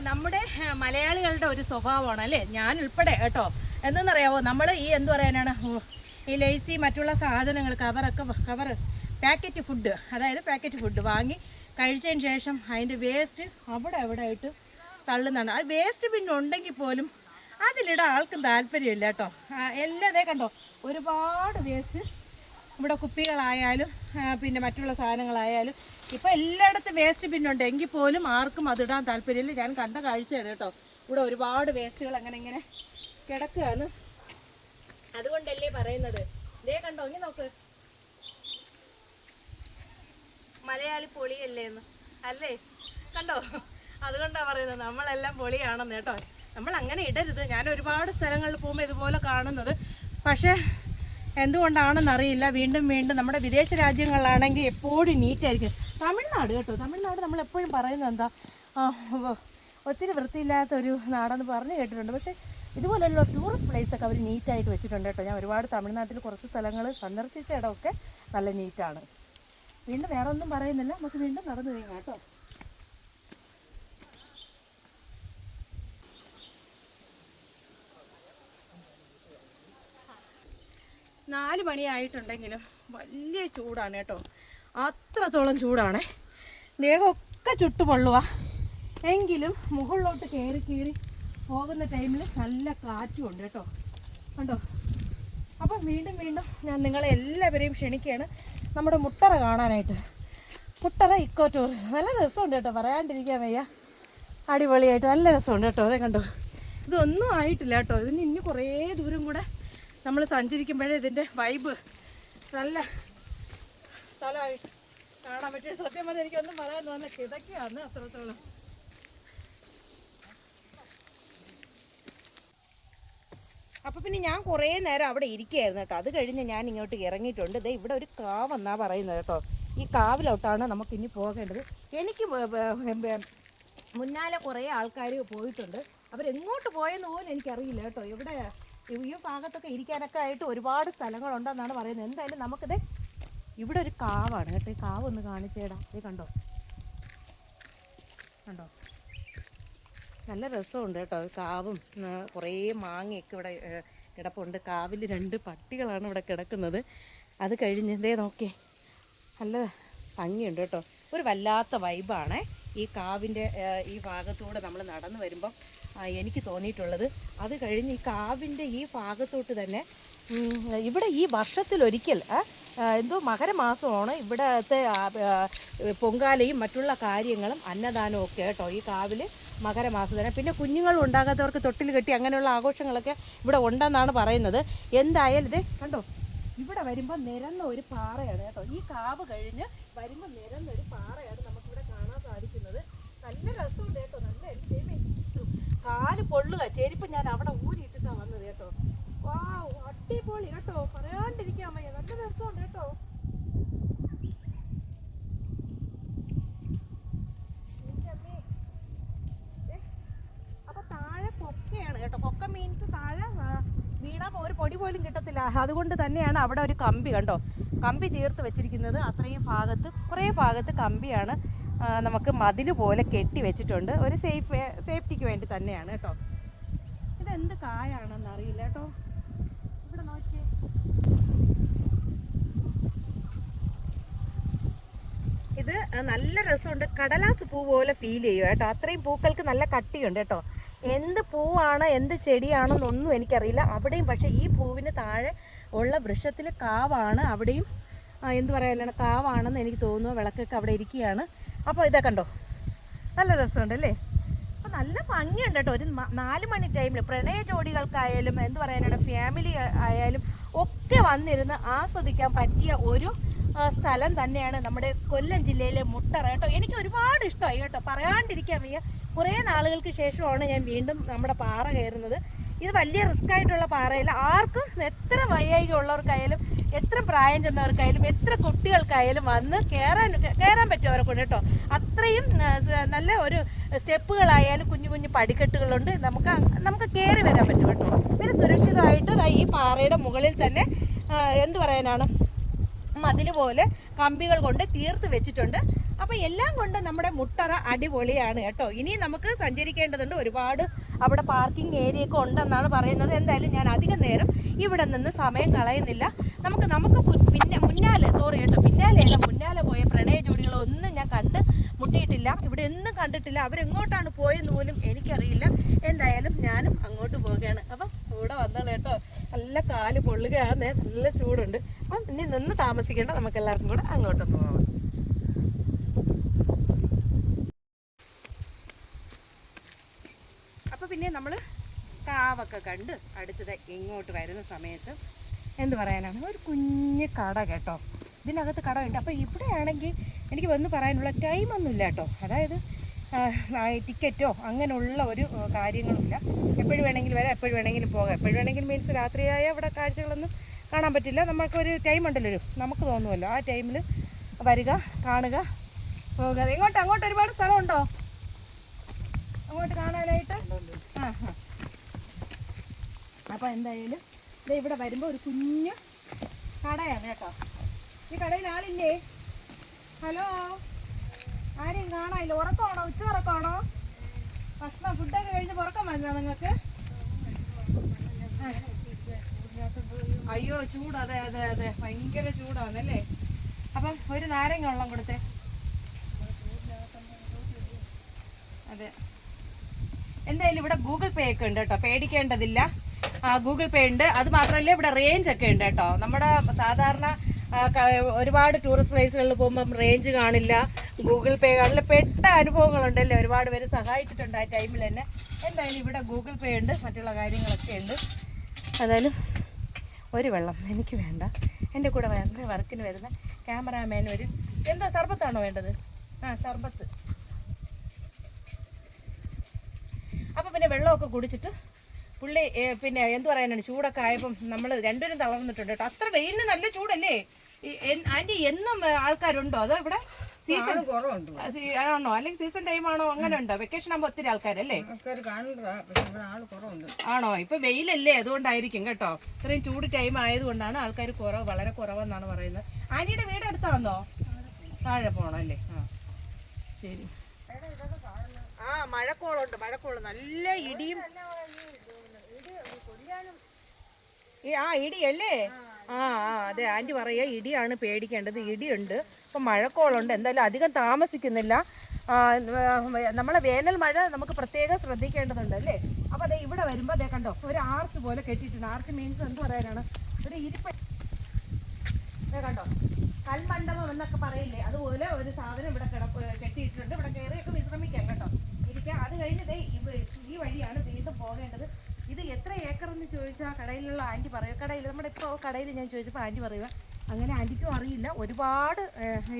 നമ്മുടെ മലയാളികളുടെ ഒരു സ്വഭാവമാണ് അല്ലേ, ഞാൻ ഉൾപ്പെടെ കേട്ടോ. എന്തെന്നറിയാവോ, നമ്മൾ ഈ എന്ത് പറയാനാണ്, ഈ ലേസി മറ്റുള്ള സാധനങ്ങൾ കവർ പാക്കറ്റ് ഫുഡ്, അതായത് പാക്കറ്റ് ഫുഡ് വാങ്ങി കഴിച്ചതിന് ശേഷം അതിൻ്റെ വേസ്റ്റ് അവിടെ ആയിട്ട് തള്ളുന്നതാണ്. ആ വേസ്റ്റ് പിന്നെ ഉണ്ടെങ്കിൽ പോലും അതിലിടാൻ ആൾക്കും താല്പര്യമില്ല കേട്ടോ. എല്ലാം അതേ കണ്ടോ, ഒരുപാട് വേസ്റ്റ് ഇവിടെ കുപ്പികളായാലും പിന്നെ മറ്റുള്ള സാധനങ്ങളായാലും ഇപ്പോൾ എല്ലായിടത്തും വേസ്റ്റ് ബിന്നുണ്ട്, എങ്കിൽ പോലും ആർക്കും അതിടാൻ താല്പര്യമില്ല. ഞാൻ കണ്ട കാഴ്ചയാണ് കേട്ടോ. ഇവിടെ ഒരുപാട് വേസ്റ്റുകൾ അങ്ങനെ ഇങ്ങനെ കിടക്കുകയാണ്. അതുകൊണ്ടല്ലേ പറയുന്നത്, ഇതേ കണ്ടോ, ഇങ്ങനെ നോക്ക്, മലയാളി പൊളിയല്ലേ എന്ന് അല്ലേ, കണ്ടോ. അതുകൊണ്ടാണ് പറയുന്നത് നമ്മളെല്ലാം പൊളിയാണെന്ന് കേട്ടോ. നമ്മൾ അങ്ങനെ ഇടരുത്. ഞാൻ ഒരുപാട് സ്ഥലങ്ങളിൽ പോകുമ്പോൾ ഇതുപോലെ കാണുന്നത്, പക്ഷേ എന്തുകൊണ്ടാണെന്നറിയില്ല, വീണ്ടും നമ്മുടെ വിദേശ രാജ്യങ്ങളിലാണെങ്കിൽ എപ്പോഴും നീറ്റായിരിക്കും. തമിഴ്നാട് കേട്ടോ, തമിഴ്നാട് നമ്മളെപ്പോഴും പറയുന്നത് എന്താ, ഒത്തിരി വൃത്തിയില്ലാത്തൊരു നാടെന്ന് പറഞ്ഞ് കേട്ടിട്ടുണ്ട്. പക്ഷേ ഇതുപോലെയുള്ള ടൂറിസ്റ്റ് പ്ലേസൊക്കെ അവർ നീറ്റായിട്ട് വെച്ചിട്ടുണ്ട് കേട്ടോ. ഞാൻ ഒരുപാട് തമിഴ്നാട്ടിൽ കുറച്ച് സ്ഥലങ്ങൾ സന്ദർശിച്ച ഇടമൊക്കെ നല്ല നീറ്റാണ്. വീണ്ടും വേറെ ഒന്നും പറയുന്നില്ല, നമുക്ക് വീണ്ടും നടന്നു കഴിഞ്ഞാൽ കേട്ടോ. 4 മണിയായിട്ടുണ്ടെങ്കിലും വലിയ ചൂടാണ് കേട്ടോ, അത്രത്തോളം ചൂടാണ്. ദേഹമൊക്കെ ചുട്ടുപൊള്ളുക. എങ്കിലും മുകളിലോട്ട് കയറി പോകുന്ന ടൈമിൽ നല്ല കാറ്റും ഉണ്ട് കേട്ടോ, കണ്ടോ. അപ്പം വീണ്ടും ഞാൻ നിങ്ങളെ എല്ലാവരെയും ക്ഷണിക്കുകയാണ് നമ്മുടെ മുട്ടറ കാണാനായിട്ട്. മുട്ടറ ഇക്കോ ടൂറിസം നല്ല രസമുണ്ട് കേട്ടോ, പറയാണ്ടിരിക്കാൻ വയ്യ. അടിപൊളിയായിട്ട് നല്ല രസമുണ്ട് കേട്ടോ. അതേ കണ്ടോ, ഇതൊന്നും ആയിട്ടില്ല കേട്ടോ. ഇതിന് ഇനി കുറേ ദൂരം കൂടെ നമ്മൾ സഞ്ചരിക്കുമ്പോഴേ ഇതിൻ്റെ വൈബ് നല്ല സ്ഥലമായിട്ട് കാണാൻ പറ്റിയ. സത്യം പറഞ്ഞാൽ എനിക്കൊന്നും പറയാൻ തോന്നുന്നില്ല, കിതക്കുകയാണ് അത്രത്തോളം. അപ്പോൾ പിന്നെ ഞാൻ കുറേ നേരം അവിടെ ഇരിക്കുകയായിരുന്നു കേട്ടോ. അത് കഴിഞ്ഞ് ഞാൻ ഇങ്ങോട്ട് ഇറങ്ങിയിട്ടുണ്ട്. ദേ ഇവിടെ ഒരു കാവെന്നാണ് പറയുന്നത് കേട്ടോ. ഈ കാവിലോട്ടാണ് നമുക്കിനി പോകേണ്ടത്. എനിക്ക് മുന്നാലെ കുറേ ആൾക്കാർ പോയിട്ടുണ്ട്. അവരെങ്ങോട്ട് പോയെന്ന് പോലും എനിക്കറിയില്ല കേട്ടോ. ഇവിടെ ഈ ഭാഗത്തൊക്കെ ഇരിക്കാനൊക്കെ ആയിട്ട് ഒരുപാട് സ്ഥലങ്ങളുണ്ടെന്നാണ് പറയുന്നത്. എന്തായാലും നമുക്കിത് ഇവിടെ ഒരു കാവാണ് കേട്ടോ. ഈ കാവ് ഒന്ന് കാണിച്ചേടാ. ഇത് കണ്ടോ നല്ല രസമുണ്ട് കേട്ടോ. കാവും കുറേ മാങ്ങയൊക്കെ ഇവിടെ കിടപ്പുണ്ട്. കാവിൽ 2 പട്ടികളാണ് ഇവിടെ കിടക്കുന്നത്. അത് കഴിഞ്ഞ് ഇതേ നോക്കിയേ, നല്ല ഭംഗിയുണ്ട് കേട്ടോ. ഒരു വല്ലാത്ത വൈബാണ് ഈ കാവിൻ്റെ ഈ ഭാഗത്തൂടെ നമ്മൾ നടന്നു വരുമ്പം എനിക്ക് തോന്നിയിട്ടുള്ളത്. അത് കഴിഞ്ഞ് ഈ കാവിൻ്റെ ഈ ഭാഗത്തോട്ട് തന്നെ ഇവിടെ ഈ വർഷത്തിലൊരിക്കൽ എന്തോ മകരമാസമാണ് ഇവിടത്തെ പൊങ്കാലയും മറ്റുള്ള കാര്യങ്ങളും അന്നദാനവും ഒക്കെ കേട്ടോ. ഈ കാവിൽ മകരമാസം തന്നെ. പിന്നെ കുഞ്ഞുങ്ങൾ ഉണ്ടാകാത്തവർക്ക് തൊട്ടിൽ കെട്ടി അങ്ങനെയുള്ള ആഘോഷങ്ങളൊക്കെ ഇവിടെ ഉണ്ടെന്നാണ് പറയുന്നത്. എന്തായാലും ഇത് കണ്ടോ, ഇവിടെ വരുമ്പോൾ നിരന്ന ഒരു പാറയാണ് കേട്ടോ. ഈ കാവ് കഴിഞ്ഞ് വരുമ്പോൾ നിരന്ന ഒരു പാറയാണ് നമുക്കിവിടെ കാണാൻ സാധിക്കുന്നത്. നല്ല രസമുണ്ട് കേട്ടോ. നല്ല കാല് പൊള്ളുക. ചെരുപ്പ് ഞാൻ അവിടെ ഊരിയിട്ടിട്ടാണ് വന്നത് കേട്ടോ. വാ, അടിപൊളി കേട്ടോ, പറയാണ്ടിരിക്കാൻ വയ്യ. നല്ല രസമുണ്ട് കേട്ടോ. അപ്പൊ താഴെ കൊക്കയാണ് കേട്ടോ. കൊക്ക മീൻസ് താഴെ വീണാൽ ഒരു പൊടി പോലും കിട്ടത്തില്ല. അതുകൊണ്ട് തന്നെയാണ് അവിടെ ഒരു കമ്പി കണ്ടോ, കമ്പി തീർത്ത് വെച്ചിരിക്കുന്നത്. അത്രയും ഭാഗത്ത് കുറേ ഭാഗത്ത് കമ്പിയാണ് നമുക്ക് മതിൽ പോലെ കെട്ടി വെച്ചിട്ടുണ്ട്. ഒരു സേഫ്റ്റിക്ക് വേണ്ടി തന്നെയാണ് കേട്ടോ. ഇതെന്ത് കായാണെന്ന് അറിയില്ല കേട്ടോ. ഇവിടെ നോക്കിയേ, ഇത് നല്ല രസമുണ്ട്. കടലാസ് പൂ പോലെ ഫീൽ ചെയ്യും കേട്ടോ. അത്രയും പൂക്കൾക്ക് നല്ല കട്ടിയുണ്ട് കേട്ടോ. എന്ത് പൂവാണ് എന്ത് ചെടിയാണെന്നൊന്നും എനിക്കറിയില്ല. അവിടെയും പക്ഷേ ഈ പൂവിന് താഴെ ഉള്ള വൃക്ഷത്തിൽ കാവാണ്. അവിടെയും എന്ത് പറയാനാണ്, കാവാണെന്ന് എനിക്ക് തോന്നുന്നു. വിളക്കൊക്കെ അവിടെ ഇരിക്കുകയാണ്. അപ്പോൾ ഇതാ കണ്ടോ, നല്ല രസമുണ്ട് അല്ലേ. അപ്പോൾ നല്ല ഭംഗിയുണ്ട് കേട്ടോ. ഒരു 4 മണി ടൈമിൽ പ്രണയ ജോഡികൾക്കായാലും എന്ത് പറയാനാണ് ഫാമിലി ആയാലും ഒക്കെ വന്നിരുന്ന് ആസ്വദിക്കാൻ പറ്റിയ ഒരു സ്ഥലം തന്നെയാണ് നമ്മുടെ കൊല്ലം ജില്ലയിലെ മുട്ടറ കേട്ടോ. എനിക്ക് ഒരുപാട് ഇഷ്ടമായി കേട്ടോ, പറയാണ്ടിരിക്കാൻ വയ്യ. കുറേ നാളുകൾക്ക് ശേഷമാണ് ഞാൻ വീണ്ടും നമ്മുടെ പാറ കയറുന്നത്. ഇത് വലിയ റിസ്ക് ആയിട്ടുള്ള പാറയല്ല. ആർക്കും എത്ര വൈകാരികം ഉള്ളവർക്കായാലും എത്ര പ്രായം ചെന്നവർക്കായാലും എത്ര കുട്ടികൾക്കായാലും വന്ന് കയറാൻ പറ്റും അവരെ കൊണ്ട് കേട്ടോ. അത്രയും നല്ല ഒരു സ്റ്റെപ്പുകളായാലും കുഞ്ഞു കുഞ്ഞു പടിക്കെട്ടുകളുണ്ട്. നമുക്ക് കയറി വരാൻ പറ്റും കേട്ടോ. പിന്നെ സുരക്ഷിതമായിട്ട് ഈ പാറയുടെ മുകളിൽ തന്നെ എന്ത് പറയാനാണ് മതിൽ പോലെ കമ്പികൾ കൊണ്ട് തീർത്ത് വെച്ചിട്ടുണ്ട്. അപ്പോൾ എല്ലാം കൊണ്ട് നമ്മുടെ മുട്ടറ അടിപൊളിയാണ് കേട്ടോ. ഇനി നമുക്ക് സഞ്ചരിക്കേണ്ടതുണ്ട്, ഒരുപാട് അവിടെ പാർക്കിംഗ് ഏരിയ ഒക്കെ ഉണ്ടെന്നാണ് പറയുന്നത്. എന്തായാലും ഞാൻ അധികം നേരം ഇവിടെ നിന്ന് സമയം കളയുന്നില്ല. നമുക്ക് മുന്നാലെ പോയ പ്രണയ ജോഡികളൊന്നും ഞാൻ കണ്ട് മുട്ടിയിട്ടില്ല, ഇവിടെ ഒന്നും കണ്ടിട്ടില്ല. അവരെങ്ങോട്ടാണ് പോയെന്ന് പോലും എനിക്കറിയില്ല. എന്തായാലും ഞാനും അങ്ങോട്ട് പോവുകയാണ്. അപ്പം ഇവിടെ വന്നാണ് കേട്ടോ, നല്ല കാല് പൊള്ളുകയാണ്, നല്ല ചൂടുണ്ട്. അപ്പം ഇനി നിന്ന് താമസിക്കേണ്ട, നമുക്ക് എല്ലാവർക്കും കൂടെ അങ്ങോട്ടൊന്ന് പോവാം. അപ്പോൾ പിന്നെ നമ്മൾ കാവൊക്കെ കണ്ട് അടുത്തത് ഇങ്ങോട്ട് വരുന്ന സമയത്ത് എന്ത് പറയാനാണ്, ഒരു കുഞ്ഞ് കട കേട്ടോ. ഇതിനകത്ത് കടയുണ്ട്. അപ്പോൾ ഇവിടെയാണെങ്കിൽ എനിക്ക് വന്ന് പറയാനുള്ള ടൈമൊന്നുമില്ല കേട്ടോ. അതായത് ടിക്കറ്റോ അങ്ങനെയുള്ള ഒരു കാര്യങ്ങളുമില്ല. എപ്പോഴും വേണമെങ്കിലും വരാം, എപ്പോഴും വേണമെങ്കിലും പോകാം. എപ്പോഴും വേണമെങ്കിലും മീൻസ് രാത്രിയായ ഇവിടെ കാഴ്ചകളൊന്നും കാണാൻ പറ്റില്ല. നമുക്കൊരു ടൈം ഉണ്ടല്ലോ, നമുക്ക് തോന്നുമല്ലോ, ആ ടൈമിൽ വരിക, കാണുക, പോകുക. അങ്ങോട്ട് ഒരുപാട് സ്ഥലമുണ്ടോ അങ്ങോട്ട് കാണാനായിട്ട്? അപ്പോൾ എന്തായാലും ഇവിടെ വരുമ്പോൾ ഒരു കുഞ്ഞ് കടയാണ് കേട്ടോ. ഈ കടയിൽ ആളില്ലേ? ഹലോ, ആരെയും കാണാനില്ല. ഉറക്കമാണോ? ഉച്ച ഉറക്കമാണോ? ഭക്ഷണം ഫുഡൊക്കെ കഴിഞ്ഞ് ഉറക്കം വരുന്നോ നിങ്ങൾക്ക്? അയ്യോ ചൂട്, അതെ അതെ അതെ, ഭയങ്കര ചൂടാണല്ലേ. അപ്പം ഒരു നാരങ്ങ വെള്ളം കൊടുത്തേ. അതെ, എന്തായാലും ഇവിടെ ഗൂഗിൾ പേ ഒക്കെ ഉണ്ട് കേട്ടോ, പേടിക്കേണ്ടതില്ല. ഗൂഗിൾ പേ ഉണ്ട്. അത് മാത്രമല്ല ഇവിടെ റേഞ്ച് ഒക്കെ ഉണ്ട് കേട്ടോ. നമ്മുടെ സാധാരണ ഒരുപാട് ടൂറിസ്റ്റ് പ്ലേസുകളിൽ പോകുമ്പം റേഞ്ച് കാണില്ല, ഗൂഗിൾ പേ കാണില്ല, പെട്ട അനുഭവങ്ങളുണ്ടല്ലേ. ഒരുപാട് പേര് സഹായിച്ചിട്ടുണ്ട് ആ ടൈമിൽ തന്നെ. എന്തായാലും ഇവിടെ ഗൂഗിൾ പേ ഉണ്ട്, മറ്റുള്ള കാര്യങ്ങളൊക്കെ ഉണ്ട്. എന്തായാലും ഒരു വെള്ളം എനിക്ക് വേണ്ട, എൻ്റെ കൂടെ വർക്കിന് വരുന്ന ക്യാമറാമാൻ വരും. എന്താ സർബത്താണോ വേണ്ടത്? സർബത്ത്. അപ്പം പിന്നെ വെള്ളമൊക്കെ കുടിച്ചിട്ട് പുള്ളി പിന്നെ എന്ത് പറയാനാണ്, ചൂടൊക്കെ ആയപ്പം നമ്മൾ രണ്ടുപേരും തളർന്നിട്ടുണ്ട് കേട്ടോ. അത്ര വെയിലിന് നല്ല ചൂടല്ലേ ആൻറ്റി? എന്നും ആൾക്കാരുണ്ടോ അതോ ഇവിടെ സീസൺ കുറവുണ്ടോ? ആണോ, അല്ലെങ്കിൽ സീസൺ ടൈം ആണോ? അങ്ങനെ ഉണ്ടോ? വെക്കേഷൻ ആകുമ്പോൾ ഒത്തിരി ആൾക്കാരല്ലേ? ആണോ? ഇപ്പൊ വെയിലല്ലേ, അതുകൊണ്ടായിരിക്കും കേട്ടോ. ഇത്രയും ചൂട് ടൈം ആയതുകൊണ്ടാണ് ആൾക്കാർ വളരെ കുറവെന്നാണ് പറയുന്നത്. ആന്റിയുടെ വീട് അടുത്താണോ? താഴെ പോകണം അല്ലേ? ശരി. മഴക്കോളുണ്ട്, മഴക്കോള്, നല്ല ഇടിയും. ഇടിയല്ലേ? അതെ, ആൻറ്റി പറയുക ഇടിയാണ് പേടിക്കേണ്ടത്. ഇടിയുണ്ട്, ഇപ്പം മഴക്കോളുണ്ട്. എന്തായാലും അധികം താമസിക്കുന്നില്ല. നമ്മളെ വേനൽ മഴ നമുക്ക് പ്രത്യേകം ശ്രദ്ധിക്കേണ്ടതുണ്ട് അല്ലേ. അപ്പോൾ അതെ ഇവിടെ വരുമ്പോൾ അതേ കണ്ടോ, ഒരു ആർച്ച് പോലെ കെട്ടിയിട്ടുണ്ട്. ആർച്ച് മീൻസ് എന്ത് പറയാനാണ്, ഒരു ഇരിപ്പ് കണ്ടോ, കൽമണ്ഡപം എന്നൊക്കെ പറയില്ലേ, അതുപോലെ ഒരു സാധനം ഇവിടെ കെട്ടിയിട്ടുണ്ട്. ഇവിടെ കയറിയൊക്കെ വിശ്രമിക്കാം കേട്ടോ, ഇരിക്കാം. അത് കഴിഞ്ഞതേ ഈ വഴിയാണ് വീണ്ടും പോകേണ്ടത്. ഇത് എത്ര ഏക്കർ എന്ന് ചോദിച്ചാൽ കടയിലുള്ള ആൻറ്റി പറയുക, കടയിൽ നമ്മുടെ ഇപ്പോൾ കടയിൽ ഞാൻ ചോദിച്ചപ്പോൾ ആൻറ്റി പറയുക അങ്ങനെ ആൻറ്റിക്കും അറിയില്ല, ഒരുപാട്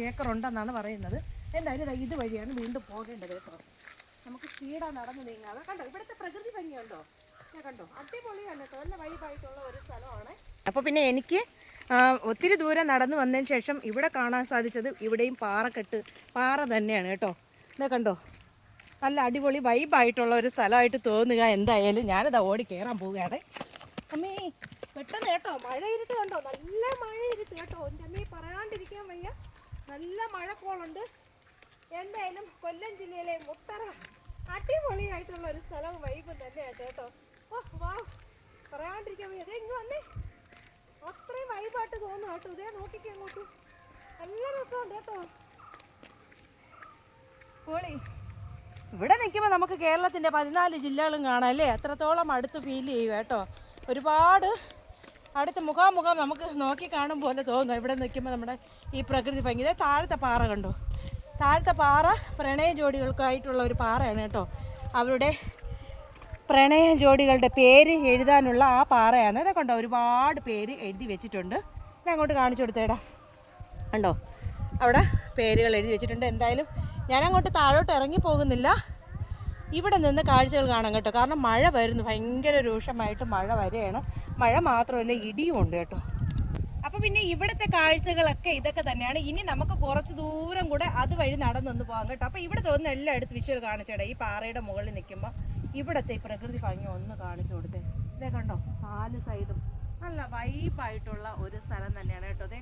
ഏക്കർ ഉണ്ടെന്നാണ് പറയുന്നത്. എന്തായാലും ഇത് വഴിയാണ് വീണ്ടും പോകേണ്ടത് കേട്ടോ. നമുക്ക് സ്പീഡാണ് നടന്നു നീങ്ങാതെ. കണ്ടോ ഇവിടുത്തെ പ്രകൃതി ഭംഗിയുണ്ടോ? കണ്ടോ, അടിപൊളിയാണ് കേട്ടോ, നല്ല വൈബായിട്ടുള്ള ഒരു സ്ഥലമാണ്. അപ്പോൾ പിന്നെ എനിക്ക് ഒത്തിരി ദൂരം നടന്നു വന്നതിന് ശേഷം ഇവിടെ കാണാൻ സാധിച്ചത് ഇവിടെയും പാറ തന്നെയാണ് കേട്ടോ. ഇതാ കണ്ടോ, നല്ല അടിപൊളി വൈബായിട്ടുള്ള ഒരു സ്ഥലമായിട്ട് തോന്നുക. എന്തായാലും ഞാനിതാ ഓടി കയറാൻ പോവുകയാണ്. അമ്മേ പെട്ടെന്ന് കേട്ടോ, മഴ ഇരുട്ട് കണ്ടോ, നല്ല മഴ ഇരുട്ട് കേട്ടോ. എൻ്റെ അമ്മയെ പറയാണ്ടിരിക്കാൻ വയ്യ, നല്ല മഴക്കോളുണ്ട്. എന്തായാലും കൊല്ലം ജില്ലയിലെ മുട്ടറ അടിപൊളിയായിട്ടുള്ള ഒരു സ്ഥലവും വൈബും തന്നെയാണ് കേട്ടോ. വാ, പറയാണ്ടിരിക്കാൻ വയ്യ. അതേ ഇങ്ങ് വന്നേ, അത്രയും വൈബായിട്ട് തോന്നുന്നു കേട്ടോ. ഇതേ നോക്കിക്കേ അങ്ങോട്ട്, നല്ല രസമുണ്ട് കേട്ടോ. പൊളി. ഇവിടെ നിൽക്കുമ്പോൾ നമുക്ക് കേരളത്തിൻ്റെ 14 ജില്ലകളും കാണാം അല്ലേ, അത്രത്തോളം അടുത്ത് ഫീൽ ചെയ്യുക കേട്ടോ. ഒരുപാട് അടുത്ത് മുഖാമുഖം നമുക്ക് നോക്കി കാണും പോലെ തോന്നുന്നു ഇവിടെ നിൽക്കുമ്പോൾ നമ്മുടെ ഈ പ്രകൃതി ഭംഗി. ഇതേ താഴത്തെ പാറ കണ്ടോ, താഴത്തെ പാറ പ്രണയ ജോഡികൾക്കായിട്ടുള്ള ഒരു പാറയാണ് കേട്ടോ. അവരുടെ പ്രണയ ജോഡികളുടെ പേര് എഴുതാനുള്ള ആ പാറയാണ്. അതൊക്കെ കണ്ടോ, ഒരുപാട് പേര് എഴുതി വെച്ചിട്ടുണ്ട്. ഞാൻ അങ്ങോട്ട് കാണിച്ചു കൊടുത്തേടാ, കണ്ടോ അവിടെ പേരുകൾ എഴുതി വെച്ചിട്ടുണ്ട്. എന്തായാലും ഞാനങ്ങോട്ട് താഴോട്ട് ഇറങ്ങി പോകുന്നില്ല, ഇവിടെ നിന്ന് കാഴ്ചകൾ കാണാം കേട്ടോ. കാരണം മഴ വരുന്നു, ഭയങ്കര രൂക്ഷമായിട്ട് മഴ വരികയാണ്. മഴ മാത്രമല്ല ഇടിയും ഉണ്ട് കേട്ടോ. അപ്പോൾ പിന്നെ ഇവിടുത്തെ കാഴ്ചകളൊക്കെ ഇതൊക്കെ തന്നെയാണ്. ഇനി നമുക്ക് കുറച്ച് ദൂരം കൂടെ അതുവഴി നടന്നൊന്ന് പോകാം കേട്ടോ. അപ്പോൾ ഇവിടെ തോന്നുന്ന എല്ലായിടത്തും വിഷ്വൽ കാണിച്ചേടാ. ഈ പാറയുടെ മുകളിൽ നിൽക്കുമ്പോൾ ഇവിടുത്തെ ഈ പ്രകൃതി ഭംഗി ഒന്ന് കാണിച്ചു കൊടുത്തേ. ഇതേ കണ്ടോ, 4 സൈഡും നല്ല വൈബായിട്ടുള്ള ഒരു സ്ഥലം തന്നെയാണ് കേട്ടോ. അതെ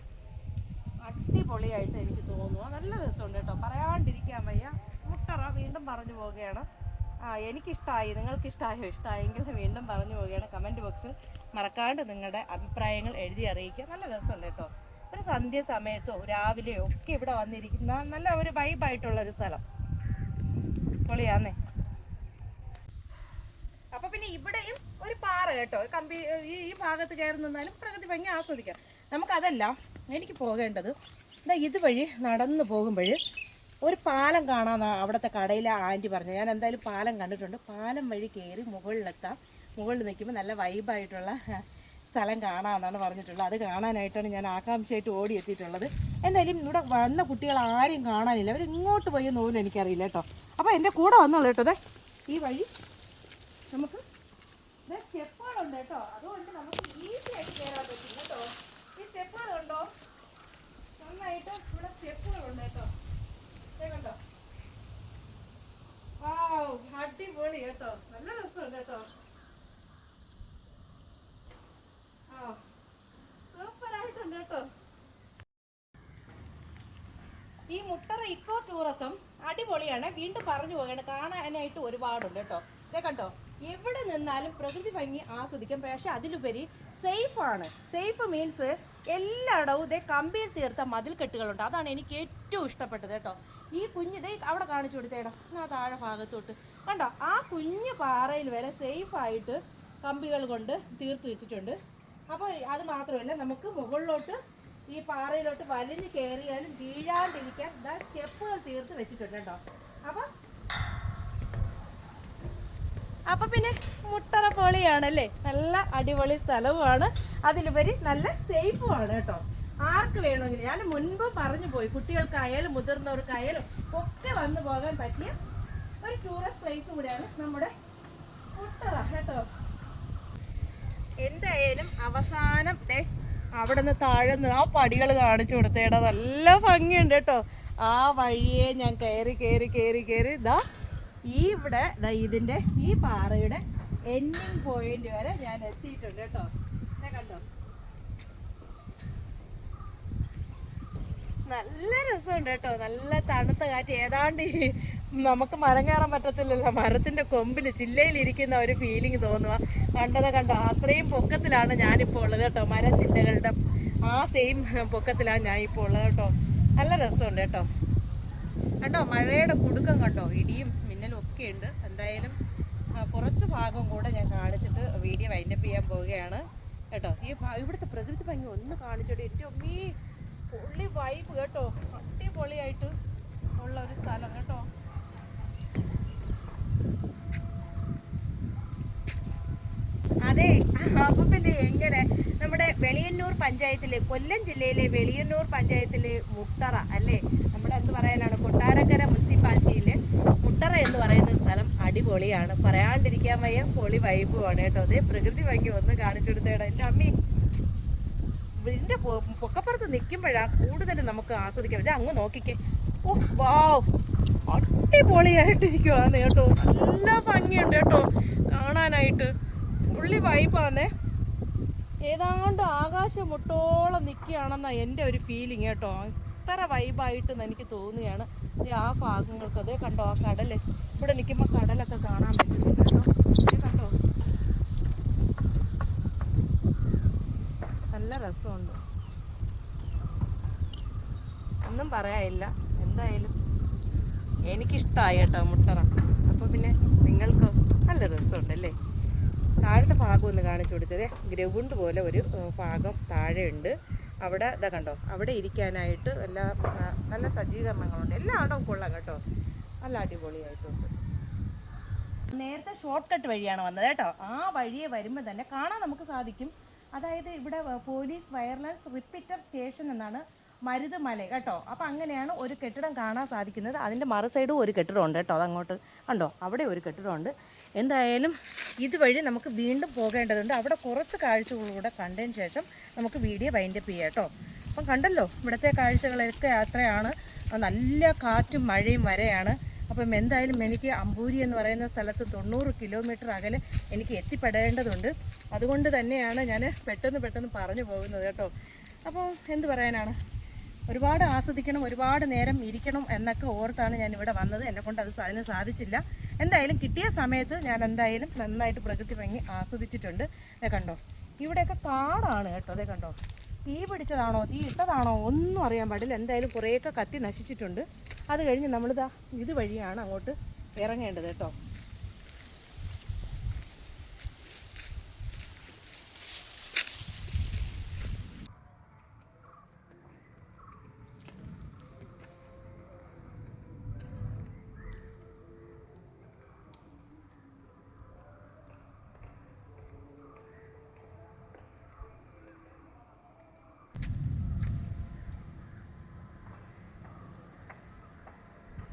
അടിപൊളിയായിട്ട് എനിക്ക് തോന്നുന്നു. നല്ല രസമുണ്ട് കേട്ടോ, പറയാണ്ടിരിക്കാൻ വയ്യ. മുട്ടറ വീണ്ടും പറഞ്ഞു പോവുകയാണ്. എനിക്കിഷ്ടമായി, നിങ്ങൾക്ക് ഇഷ്ടമായോ? ഇഷ്ടമായെങ്കിൽ വീണ്ടും പറഞ്ഞു പോവുകയാണ്. കമൻറ്റ് ബോക്സിൽ മറക്കാണ്ട് നിങ്ങളുടെ അഭിപ്രായങ്ങൾ എഴുതി അറിയിക്കുക. നല്ല രസമുണ്ട് കേട്ടോ. ഒരു സന്ധ്യ സമയത്തോ രാവിലെയോ ഒക്കെ ഇവിടെ വന്നിരിക്കുന്ന നല്ല ഒരു വൈബായിട്ടുള്ളൊരു സ്ഥലം. പൊളിയാന്നേ. അപ്പോൾ പിന്നെ ഇവിടെയും ഒരു പാറ കേട്ടോ, കമ്പി ഈ ഭാഗത്ത് കയറി നിന്നാലും പ്രകൃതി ഭംഗി ആസ്വദിക്കാം. നമുക്കതല്ല, എനിക്ക് പോകേണ്ടത് ഇതുവഴി നടന്നു പോകുമ്പോൾ ഒരു പാലം കാണാമെന്ന് അവിടുത്തെ കടയിലെ ആൻറ്റി പറഞ്ഞു. ഞാൻ എന്തായാലും പാലം കണ്ടിട്ടുണ്ട്. പാലം വഴി കയറി മുകളിലെത്താം. മുകളിൽ നിൽക്കുമ്പോൾ നല്ല വൈബായിട്ടുള്ള സ്ഥലം കാണാമെന്നാണ് പറഞ്ഞിട്ടുള്ളത്. അത് കാണാനായിട്ടാണ് ഞാൻ ആകാംക്ഷയായിട്ട് ഓടി എത്തിയിട്ടുള്ളത്. എന്തായാലും ഇവിടെ വന്ന കുട്ടികൾ ആരെയും കാണാനില്ല. അവർ ഇങ്ങോട്ട് പോയി നോലും എനിക്കറിയില്ല കേട്ടോ. അപ്പോൾ എൻ്റെ കൂടെ വന്നോളൂ കേട്ടോ. ഈ വഴി നമുക്ക് സ്റ്റെപ്പുകളുണ്ട് കേട്ടോ. അതുകൊണ്ട് നമുക്ക് ഈസി ആയിട്ട് കയറാൻ പറ്റും കേട്ടോ. ഈ സ്റ്റെപ്പുകളുണ്ടോ? നന്നായിട്ട് ഇവിടെ സ്റ്റെപ്പുകളുണ്ട് കേട്ടോ. കണ്ടോ? അടിപൊളി കേട്ടോ, നല്ല രസമുണ്ട് കേട്ടോ. സൂപ്പറായിട്ടുണ്ട് കേട്ടോ. ഈ മുട്ടറ ഇക്കോ ടൂറിസം അടിപൊളിയാണ്. വീണ്ടും പറഞ്ഞു പോവുകയാണ്. കാണാനായിട്ട് ഒരുപാടുണ്ട് കേട്ടോ. കണ്ടോ, എവിടെ നിന്നാലും പ്രകൃതി ഭംഗി ആസ്വദിക്കാം. പക്ഷെ അതിലുപരി സേഫാണ്. സേഫ് മീൻസ് എല്ലായിടവും കമ്പിയിൽ തീർത്ത മതിൽക്കെട്ടുകളുണ്ട്. അതാണ് എനിക്ക് ഏറ്റവും ഇഷ്ടപ്പെട്ടത് കേട്ടോ. ഈ കുഞ്ഞിതേ അവിടെ കാണിച്ചു കൊടുത്തേടാ, ആ താഴെ ഭാഗത്തോട്ട് കണ്ടോ, ആ കുഞ്ഞു പാറയിൽ വരെ സേഫായിട്ട് കമ്പികൾ കൊണ്ട് തീർത്ത് വെച്ചിട്ടുണ്ട്. അപ്പോൾ അത് മാത്രമല്ല, നമുക്ക് മുകളിലോട്ട് ഈ പാറയിലോട്ട് വലിഞ്ഞ് കയറിയാലും വീഴാണ്ടിരിക്കാൻ സ്റ്റെപ്പുകൾ തീർത്ത് വെച്ചിട്ടുണ്ട് കേട്ടോ. അപ്പം പിന്നെ മുട്ടറ പൊളിയാണല്ലേ, നല്ല അടിപൊളി സ്ഥലവുമാണ്. അതിലുപരി നല്ല സേഫുമാണ് കേട്ടോ. ആർക്ക് വേണമെങ്കിലും, ഞാൻ മുൻപ് പറഞ്ഞു പോയി, കുട്ടികൾക്കായാലും മുതിർന്നവർക്കായാലും ഒക്കെ വന്നു പോകാൻ പറ്റിയ ഒരു ടൂറിസ്റ്റ് പ്ലേസ് കൂടെയാണ് നമ്മുടെ മുട്ടറ കേട്ടോ. എന്തായാലും അവസാനം അവിടെ നിന്ന് താഴെ നിന്ന് ആ പടികൾ കാണിച്ചു കൊടുത്തേടാ, നല്ല ഭംഗിയുണ്ട് കേട്ടോ. ആ വഴിയെ ഞാൻ കയറി ഇവിടെ ഇതിൻ്റെ ഈ പാറയുടെ എൻഡിങ് പോയിന്റ് വരെ ഞാൻ എത്തിയിട്ടുണ്ട് കേട്ടോ. കണ്ടോ, നല്ല രസമുണ്ട് കേട്ടോ. നല്ല തണുത്ത കാറ്റ്. ഏതാണ്ട് നമുക്ക് മരം കയറാൻ പറ്റത്തില്ലല്ലോ, മരത്തിൻ്റെ കൊമ്പിൽ ചില്ലയിലിരിക്കുന്ന ഒരു ഫീലിംഗ് തോന്നുക. കണ്ടോ, അത്രയും പൊക്കത്തിലാണ് ഞാനിപ്പോൾ ഉള്ളത് കേട്ടോ. മരച്ചില്ലകളുടെ ആ സെയിം പൊക്കത്തിലാണ് ഞാനിപ്പോൾ ഉള്ളത് കേട്ടോ. നല്ല രസമുണ്ട് കേട്ടോ. കണ്ടോ, മഴയുടെ കുടുക്കം കണ്ടോ, ഇടിയും മിന്നലും ഒക്കെ ഉണ്ട്. എന്തായാലും കുറച്ച് ഭാഗം കൂടെ ഞാൻ കാണിച്ചിട്ട് വീഡിയോ വൈൻഡപ്പ് ചെയ്യാൻ പോവുകയാണ് കേട്ടോ. ഇവിടുത്തെ പ്രകൃതി ഭംഗി ഒന്ന് കാണിച്ചിട്ട് എൻ്റെ അമ്മീ പൊള്ളി വൈബ് കേട്ടോ. അടിപൊളിയായിട്ട് ഉള്ള ഒരു സ്ഥലം കേട്ടോ. അതെ, അപ്പം പിന്നെ എങ്ങനെ നമ്മുടെ വെളിയന്നൂർ പഞ്ചായത്തിലെ, കൊല്ലം ജില്ലയിലെ വെളിയന്നൂർ പഞ്ചായത്തിലെ മുട്ടറ അല്ലേ, നമ്മുടെ എന്ത് പറയാനാണ്, കൊട്ടാരക്കര മുനിസിപ്പാലിറ്റിയിലെ മുട്ടറ എന്ന് പറയുന്ന സ്ഥലം അടിപൊളിയാണ്. പറയാണ്ടിരിക്കാൻ വയ്യ, പൊളി വൈബുമാണ് കേട്ടോ. അതേ പ്രകൃതി ഭംഗി ഒന്ന് കാണിച്ചു കൊടുത്തേടാ. എൻ്റെ അമ്മി ഇതിൻ്റെ പൊക്കപ്പുറത്ത് നിൽക്കുമ്പോഴാണ് കൂടുതലും നമുക്ക് ആസ്വദിക്കാൻ പറ്റും. അങ്ങ് നോക്കിക്കേ, ഓ വാവ്, അടിപൊളിയായിട്ടിരിക്കുവാന്ന് കേട്ടോ. നല്ല ഭംഗിയുണ്ട് കേട്ടോ കാണാനായിട്ട്. പുള്ളി വൈബാന്നേ. ഏതാണ്ട് ആകാശം മുട്ടോളം നിൽക്കുകയാണെന്നാണ് എൻ്റെ ഒരു ഫീലിംഗ് കേട്ടോ. ഇത്ര വൈബായിട്ടെന്ന് എനിക്ക് തോന്നുകയാണ്. ആ ഭാഗങ്ങൾക്ക് അതേ കണ്ടോ, ആ കടല് ഇവിടെ നിൽക്കുമ്പോൾ കടലൊക്കെ കാണാൻ പറ്റുന്നുണ്ട് കേട്ടോ. കണ്ടോ, നല്ല രസമുണ്ട്, ഒന്നും പറയാനില്ല. എന്തായാലും എനിക്കിഷ്ടമായി കേട്ടോ മുട്ടറ. അപ്പോൾ പിന്നെ നിങ്ങൾക്കോ? നല്ല രസമുണ്ടല്ലേ. താഴത്തെ ഭാഗം ഒന്ന് കാണിച്ചു കൊടുത്തത്, ഗ്രൗണ്ട് പോലെ ഒരു ഭാഗം താഴെയുണ്ട്. അവിടെ ഇതാ കണ്ടോ, അവിടെ ഇരിക്കാനായിട്ട് നല്ല സജ്ജീകരണങ്ങളുണ്ട്. എല്ലായിടവും കൊള്ളാം കേട്ടോ, നല്ല അടിപൊളിയായിട്ടുണ്ട്. നേരത്തെ ഷോർട്ട് കട്ട് വഴിയാണ് വന്നത് കേട്ടോ. ആ വഴിയെ വരുമ്പോൾ തന്നെ കാണാൻ നമുക്ക് സാധിക്കും. അതായത് ഇവിടെ പോലീസ് വയർലെസ് റിപ്പീറ്റർ സ്റ്റേഷൻ എന്നാണ് മരുതമല കേട്ടോ. അപ്പോൾ അങ്ങനെയാണ് ഒരു കെട്ടിടം കാണാൻ സാധിക്കുന്നത്. അതിൻ്റെ മറു സൈഡും ഒരു കെട്ടിടമുണ്ട് കേട്ടോ. അതങ്ങോട്ട് കണ്ടോ, അവിടെ ഒരു കെട്ടിടമുണ്ട്. എന്തായാലും ഇതുവഴി നമുക്ക് വീണ്ടും പോകേണ്ടതുണ്ട്. അവിടെ കുറച്ച് കാഴ്ചകളിലൂടെ കണ്ടതിന് ശേഷം നമുക്ക് വീഡിയോ വൈൻഡപ്പ് ചെയ്യാം കേട്ടോ. അപ്പം കണ്ടല്ലോ, ഇവിടുത്തെ കാഴ്ചകളൊക്കെ യാത്രയാണ്. നല്ല കാറ്റും മഴയും വരെയാണ്. അപ്പം എന്തായാലും എനിക്ക് അമ്പൂരി എന്ന് പറയുന്ന സ്ഥലത്ത് 90 കിലോമീറ്റർ അകലെ എനിക്ക് എത്തിപ്പെടേണ്ടതുണ്ട്. അതുകൊണ്ട് തന്നെയാണ് ഞാൻ പെട്ടെന്ന് പറഞ്ഞു പോകുന്നത് കേട്ടോ. അപ്പോൾ എന്ത് പറയാനാണ്, ഒരുപാട് ആസ്വദിക്കണം, ഒരുപാട് നേരം ഇരിക്കണം എന്നൊക്കെ ഓർത്താണ് ഞാൻ ഇവിടെ വന്നത്. എന്നെക്കൊണ്ട് അതിന് സാധിച്ചില്ല. എന്തായാലും കിട്ടിയ സമയത്ത് ഞാൻ എന്തായാലും നന്നായിട്ട് പ്രകൃതി ഭംഗി ആസ്വദിച്ചിട്ടുണ്ട്. അതേ കണ്ടോ, ഇവിടെയൊക്കെ കാടാണ് കേട്ടോ. അതേ കണ്ടോ, തീ പിടിച്ചതാണോ തീ ഇട്ടതാണോ ഒന്നും അറിയാൻ പാടില്ല. എന്തായാലും കുറേയൊക്കെ കത്തി നശിച്ചിട്ടുണ്ട്. അത് കഴിഞ്ഞ് നമ്മളിതാ ഇതുവഴിയാണ് അങ്ങോട്ട് ഇറങ്ങേണ്ടത് കേട്ടോ.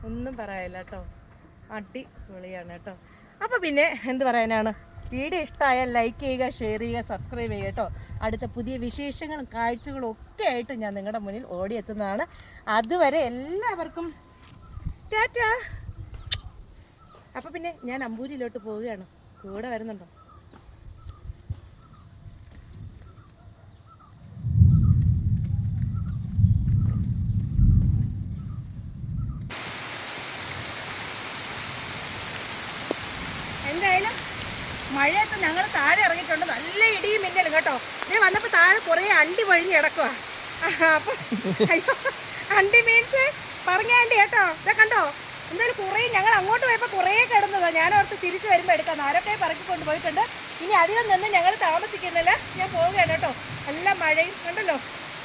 ഒന്നും പറയാനില്ല കേട്ടോ, അടിപൊളിയാണ് കേട്ടോ. അപ്പോൾ പിന്നെ എന്ത് പറയാനാണ്, വീഡിയോ ഇഷ്ടമായാൽ ലൈക്ക് ചെയ്യുക, ഷെയർ ചെയ്യുക, സബ്സ്ക്രൈബ് ചെയ്യുക കേട്ടോ. അടുത്ത പുതിയ വിശേഷങ്ങളും കാഴ്ചകളും ഒക്കെ ആയിട്ട് ഞാൻ നിങ്ങളുടെ മുന്നിൽ ഓടിയെത്തുന്നതാണ്. അതുവരെ എല്ലാവർക്കും ടാറ്റാ. അപ്പോൾ പിന്നെ ഞാൻ അമ്പൂരിയിലോട്ട് പോവുകയാണ്. കൂടെ വരുന്നുണ്ടോ? എന്തായാലും മഴയത്ത് ഞങ്ങൾ താഴെ ഇറങ്ങിയിട്ടുണ്ട്. നല്ല ഇടിയും മിന്നലും കേട്ടോ. ഞാൻ വന്നപ്പോൾ താഴെ കുറേ അണ്ടി വഴിഞ്ഞ് കിടക്കുക. അപ്പം അയ്യോ, അണ്ടി മീൻസ് പറഞ്ഞ അണ്ടി കേട്ടോ. ഇതൊക്കെ കണ്ടോ, എന്തായാലും കുറേ ഞങ്ങൾ അങ്ങോട്ട് പോയപ്പോൾ കുറേ കിടന്നതാണ്. ഞാനോർത്ത് തിരിച്ച് വരുമ്പോൾ എടുക്കാം. ആരൊക്കെ പറക്കി കൊണ്ടുപോയിട്ടുണ്ട്. ഇനി അധികം നിന്ന് ഞങ്ങൾ താമസിക്കുന്നില്ല, ഞാൻ പോവുകയാണ് കേട്ടോ. നല്ല മഴയും കണ്ടല്ലോ,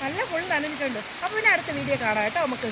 നല്ല ഫുൾ നനഞ്ഞിട്ടുണ്ട്. അപ്പോൾ പിന്നെ അടുത്ത വീഡിയോ കാണാം കേട്ടോ നമുക്ക്.